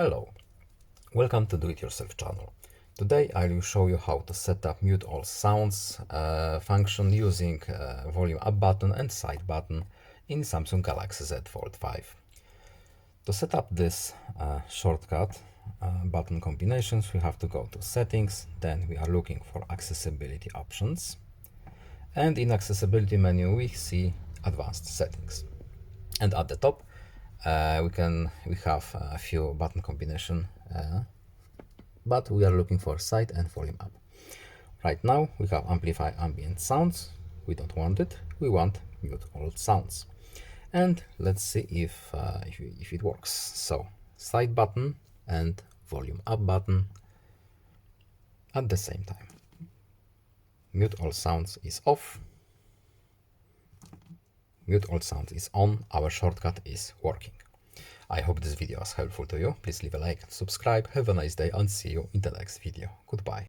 Hello, welcome to Do-It-Yourself channel. Today I will show you how to set up mute all sounds function using volume up button and side button in Samsung Galaxy Z Fold5. To set up this shortcut button combinations, we have to go to settings, then we are looking for accessibility options, and in accessibility menu we see advanced settings, and at the top we have a few button combination, but we are looking for side and volume up. Right now we have amplify ambient sounds. We don't want it. We want mute all sounds. And let's see if it works. So side button and volume up button at the same time. Mute all sounds is off. Mute all sounds is on. Our shortcut is working. I hope this video was helpful to you. Please leave a like, subscribe, have a nice day, and see you in the next video. Goodbye.